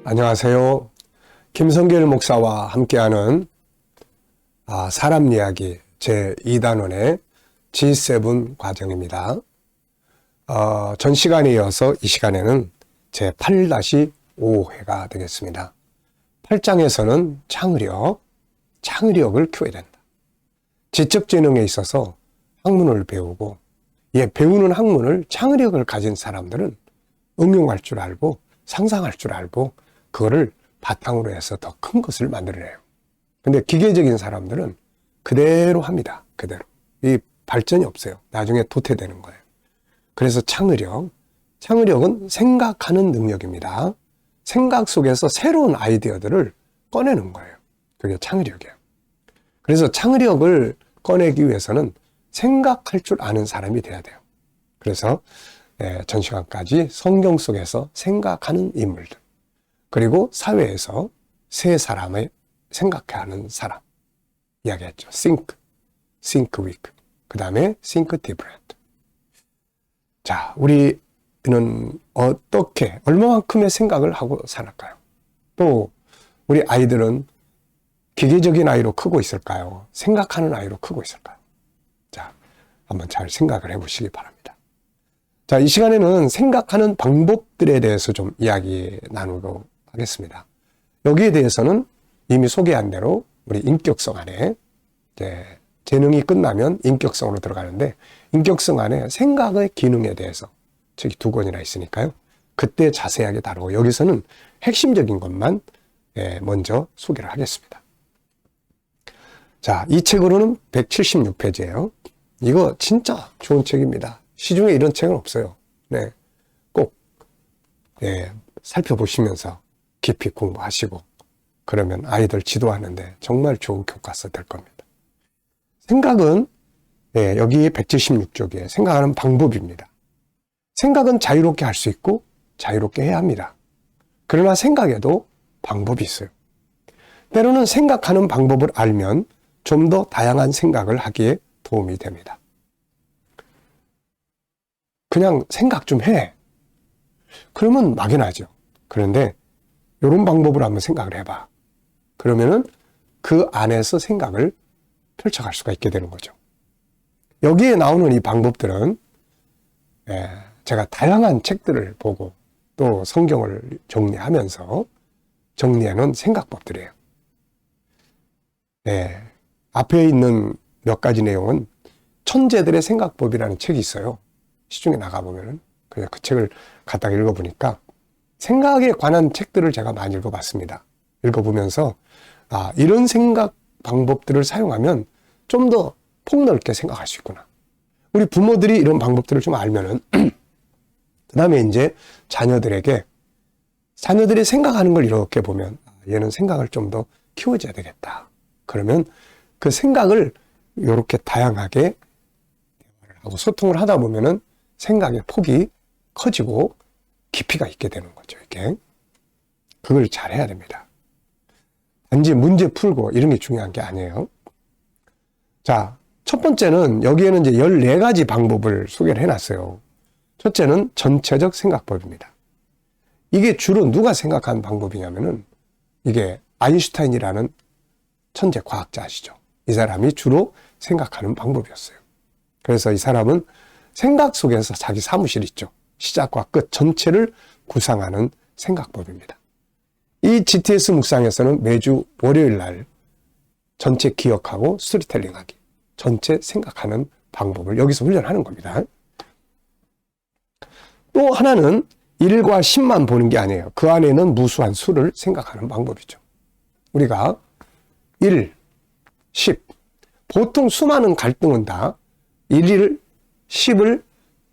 안녕하세요. 김성길 목사와 함께하는 사람 이야기 제2단원의 G7 과정입니다. 전 시간에 이어서 이 시간에는 제8-5회가 되겠습니다. 8장에서는 창의력을 키워야 된다. 지적재능에 있어서 학문을 배우고 배우는 학문을 창의력을 가진 사람들은 응용할 줄 알고 상상할 줄 알고 그거를 바탕으로 해서 더 큰 것을 만들어내요. 근데 기계적인 사람들은 그대로 합니다. 그대로. 이 발전이 없어요. 나중에 도태되는 거예요. 그래서 창의력은 생각하는 능력입니다. 생각 속에서 새로운 아이디어들을 꺼내는 거예요. 그게 창의력이에요. 그래서 창의력을 꺼내기 위해서는 생각할 줄 아는 사람이 돼야 돼요. 그래서 전 시간까지 성경 속에서 생각하는 인물들, 그리고 사회에서 세 사람의 생각하는 사람 이야기했죠. think weak. 그 다음에 think different. 자, 우리는 얼마만큼의 생각을 하고 살았까요? 또 우리 아이들은 기계적인 아이로 크고 있을까요? 생각하는 아이로 크고 있을까요? 자, 한번 잘 생각을 해보시기 바랍니다. 자, 이 시간에는 생각하는 방법들에 대해서 좀 이야기 나누고 하겠습니다. 여기에 대해서는 이미 소개한 대로 우리 인격성 안에 재능이 끝나면 인격성으로 들어가는데, 인격성 안에 생각의 기능에 대해서 책이 2권이나 있으니까요. 그때 자세하게 다루고 여기서는 핵심적인 것만 먼저 소개를 하겠습니다. 자, 이 책으로는 176페이지예요. 이거 진짜 좋은 책입니다. 시중에 이런 책은 없어요. 꼭 살펴보시면서 깊이 공부하시고 그러면 아이들 지도하는데 정말 좋은 교과서 될 겁니다. 생각은 여기 176쪽에 생각하는 방법입니다. 생각은 자유롭게 할 수 있고 자유롭게 해야 합니다. 그러나 생각에도 방법이 있어요. 때로는 생각하는 방법을 알면 좀 더 다양한 생각을 하기에 도움이 됩니다. 그냥 생각 좀 해. 그러면 막연하죠. 그런데 이런 방법으로 한번 생각을 해봐. 그러면은 그 안에서 생각을 펼쳐갈 수가 있게 되는 거죠. 여기에 나오는 이 방법들은 제가 다양한 책들을 보고 또 성경을 정리하면서 정리해놓은 생각법들이에요. 앞에 있는 몇 가지 내용은 천재들의 생각법이라는 책이 있어요. 시중에 나가보면은 그냥 그 책을 갖다가 읽어보니까 생각에 관한 책들을 제가 많이 읽어봤습니다. 읽어보면서 이런 생각 방법들을 사용하면 좀 더 폭넓게 생각할 수 있구나. 우리 부모들이 이런 방법들을 좀 알면은 그 다음에 이제 자녀들이 생각하는 걸 이렇게 보면 얘는 생각을 좀 더 키워줘야 되겠다. 그러면 그 생각을 이렇게 다양하게 하고 소통을 하다 보면은 생각의 폭이 커지고 깊이가 있게 되는 거죠. 이게 그걸 잘 해야 됩니다. 단지 문제 풀고 이런 게 중요한 게 아니에요. 자, 첫 번째는 여기에는 이제 14가지 방법을 소개를 해놨어요. 첫째는 전체적 생각법입니다. 이게 주로 누가 생각한 방법이냐면은 이게 아인슈타인이라는 천재 과학자 아시죠? 이 사람이 주로 생각하는 방법이었어요. 그래서 이 사람은 생각 속에서 자기 사무실 있죠. 시작과 끝 전체를 구상하는 생각법입니다. 이 GTS 묵상에서는 매주 월요일 날 전체 기억하고 스토리텔링하기, 전체 생각하는 방법을 여기서 훈련하는 겁니다. 또 하나는 1과 10만 보는 게 아니에요. 그 안에는 무수한 수를 생각하는 방법이죠. 우리가 1, 10, 보통 수많은 갈등은 다 1을 10을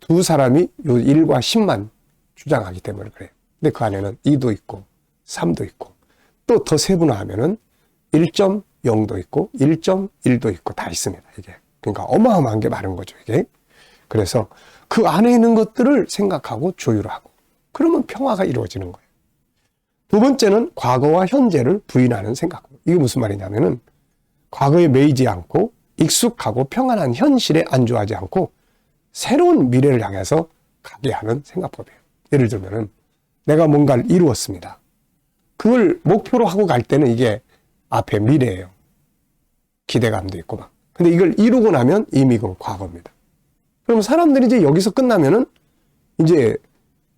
두 사람이 요 1과 10만 주장하기 때문에 그래요. 근데 그 안에는 2도 있고 3도 있고 또 더 세분화하면은 1.0도 있고 1.1도 있고 다 있습니다. 이게 그러니까 어마어마한 게 많은 거죠. 이게 그래서 그 안에 있는 것들을 생각하고 조율하고 그러면 평화가 이루어지는 거예요. 두 번째는 과거와 현재를 부인하는 생각. 이게 무슨 말이냐면은 과거에 매이지 않고 익숙하고 평안한 현실에 안주하지 않고 새로운 미래를 향해서 가게 하는 생각법이에요. 예를 들면은 내가 뭔가를 이루었습니다. 그걸 목표로 하고 갈 때는 이게 앞에 미래예요. 기대감도 있고 막. 근데 이걸 이루고 나면 이미 그건 과거입니다. 그럼 사람들이 이제 여기서 끝나면은 이제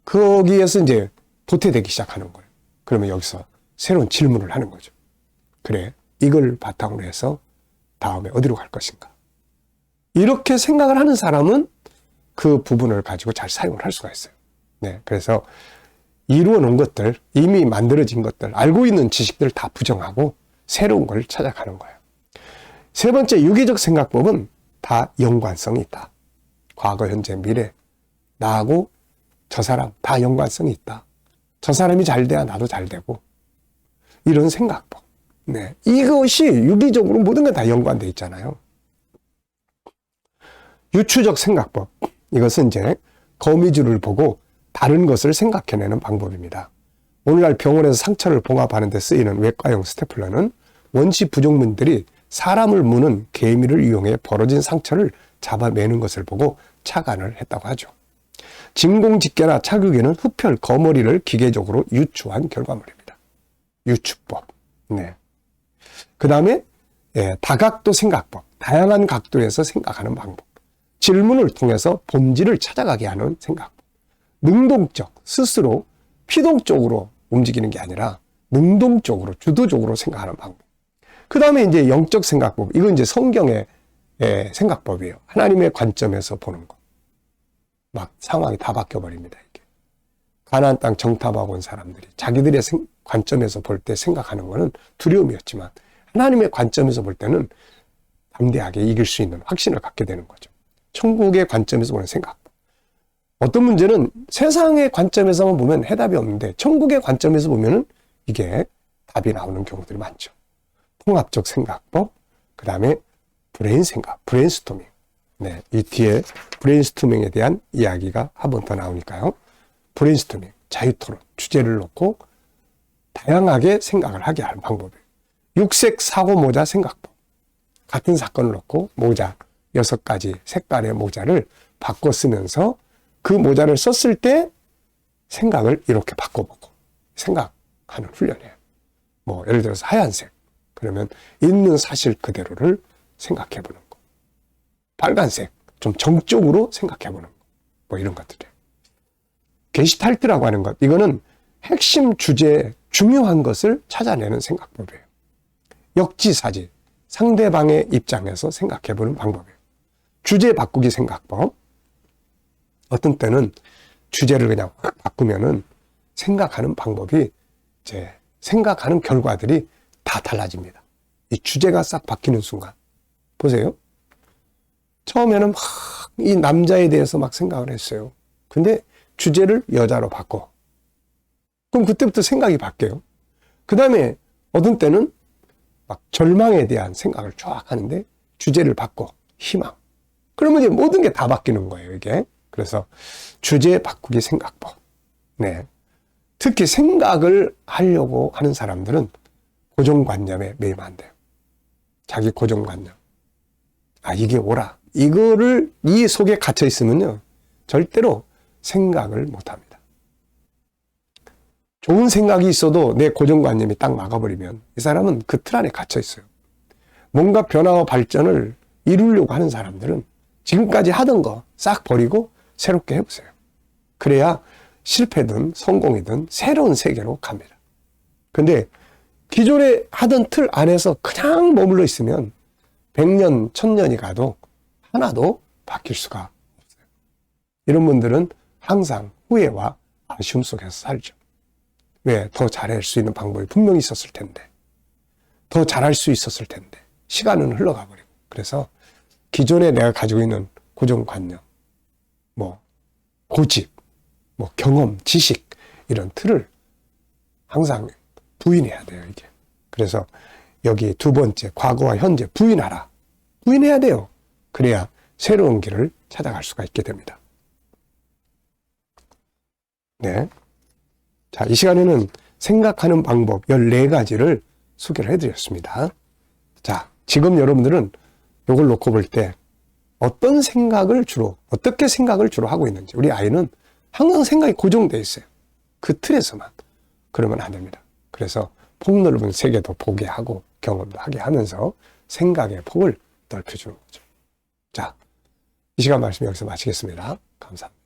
거기에서 이제 도태되기 시작하는 거예요. 그러면 여기서 새로운 질문을 하는 거죠. 그래, 이걸 바탕으로 해서 다음에 어디로 갈 것인가? 이렇게 생각을 하는 사람은 그 부분을 가지고 잘 사용을 할 수가 있어요. 네, 그래서 이루어 놓은 것들, 이미 만들어진 것들, 알고 있는 지식들을 다 부정하고 새로운 걸 찾아가는 거예요. 세 번째, 유기적 생각법은 다 연관성이 있다. 과거, 현재, 미래, 나하고 저 사람 다 연관성이 있다. 저 사람이 잘 돼야 나도 잘 되고, 이런 생각법. 네, 이것이 유기적으로 모든 게 다 연관되어 있잖아요. 유추적 생각법. 이것은 이제 거미줄을 보고 다른 것을 생각해내는 방법입니다. 오늘날 병원에서 상처를 봉합하는 데 쓰이는 외과용 스테플러는 원시 부족민들이 사람을 무는 개미를 이용해 벌어진 상처를 잡아매는 것을 보고 착안을 했다고 하죠. 진공집게나 차극에는 흡혈 거머리를 기계적으로 유추한 결과물입니다. 유추법. 네. 그 다음에 다각도 생각법. 다양한 각도에서 생각하는 방법. 질문을 통해서 본질을 찾아가게 하는 생각법. 능동적, 스스로 피동적으로 움직이는 게 아니라 능동적으로, 주도적으로 생각하는 방법. 그 다음에 이제 영적 생각법. 이건 이제 성경의 생각법이에요. 하나님의 관점에서 보는 거. 막 상황이 다 바뀌어버립니다, 이게. 가나안 땅 정탐하고 온 사람들이 자기들의 관점에서 볼 때 생각하는 거는 두려움이었지만 하나님의 관점에서 볼 때는 담대하게 이길 수 있는 확신을 갖게 되는 거죠. 천국의 관점에서 보는 생각법. 어떤 문제는 세상의 관점에서만 보면 해답이 없는데 천국의 관점에서 보면은 이게 답이 나오는 경우들이 많죠. 통합적 생각법, 그 다음에 브레인 생각, 브레인스토밍. 네, 이 뒤에 브레인스토밍에 대한 이야기가 한 번 더 나오니까요. 브레인스토밍, 자유토론, 주제를 놓고 다양하게 생각을 하게 하는 방법이에요. 육색 사고 모자 생각법. 같은 사건을 놓고 모자 6가지 색깔의 모자를 바꿔 쓰면서 그 모자를 썼을 때 생각을 이렇게 바꿔보고 생각하는 훈련이에요. 뭐 예를 들어서 하얀색. 그러면 있는 사실 그대로를 생각해보는 거. 빨간색. 좀 정적으로 생각해보는 거. 뭐 이런 것들이에요. 게시탈트라고 하는 것. 이거는 핵심 주제, 중요한 것을 찾아내는 생각법이에요. 역지사지. 상대방의 입장에서 생각해보는 방법이에요. 주제 바꾸기 생각법. 어떤 때는 주제를 그냥 확 바꾸면은 생각하는 방법이 이제 생각하는 결과들이 다 달라집니다. 이 주제가 싹 바뀌는 순간. 보세요. 처음에는 막 이 남자에 대해서 막 생각을 했어요. 근데 주제를 여자로 바꿔. 그럼 그때부터 생각이 바뀌어요. 그 다음에 어떤 때는 막 절망에 대한 생각을 쫙 하는데 주제를 바꿔. 희망. 그러면 이제 모든 게 다 바뀌는 거예요, 이게. 그래서 주제 바꾸기 생각법. 네. 특히 생각을 하려고 하는 사람들은 고정관념에 매이면 안 돼요. 자기 고정관념. 아, 이게 옳아. 이거를 이 속에 갇혀 있으면요. 절대로 생각을 못 합니다. 좋은 생각이 있어도 내 고정관념이 딱 막아버리면 이 사람은 그 틀 안에 갇혀 있어요. 뭔가 변화와 발전을 이루려고 하는 사람들은 지금까지 하던 거 싹 버리고 새롭게 해보세요. 그래야 실패든 성공이든 새로운 세계로 갑니다. 근데 기존에 하던 틀 안에서 그냥 머물러 있으면 100년, 1000년이 가도 하나도 바뀔 수가 없어요. 이런 분들은 항상 후회와 아쉬움 속에서 살죠. 왜? 더 잘할 수 있는 방법이 분명히 있었을 텐데. 더 잘할 수 있었을 텐데. 시간은 흘러가 버리고. 그래서 기존에 내가 가지고 있는 고정관념, 뭐 고집, 뭐 경험, 지식 이런 틀을 항상 부인해야 돼요, 이게. 그래서 여기 두 번째, 과거와 현재 부인하라. 부인해야 돼요. 그래야 새로운 길을 찾아갈 수가 있게 됩니다. 네. 자, 이 시간에는 생각하는 방법 14가지를 소개를 해드렸습니다. 자, 지금 여러분들은 이걸 놓고 볼 때 어떤 생각을 주로, 어떻게 생각을 주로 하고 있는지. 우리 아이는 항상 생각이 고정되어 있어요. 그 틀에서만. 그러면 안 됩니다. 그래서 폭넓은 세계도 보게 하고 경험도 하게 하면서 생각의 폭을 넓혀주는 거죠. 자, 이 시간 말씀 여기서 마치겠습니다. 감사합니다.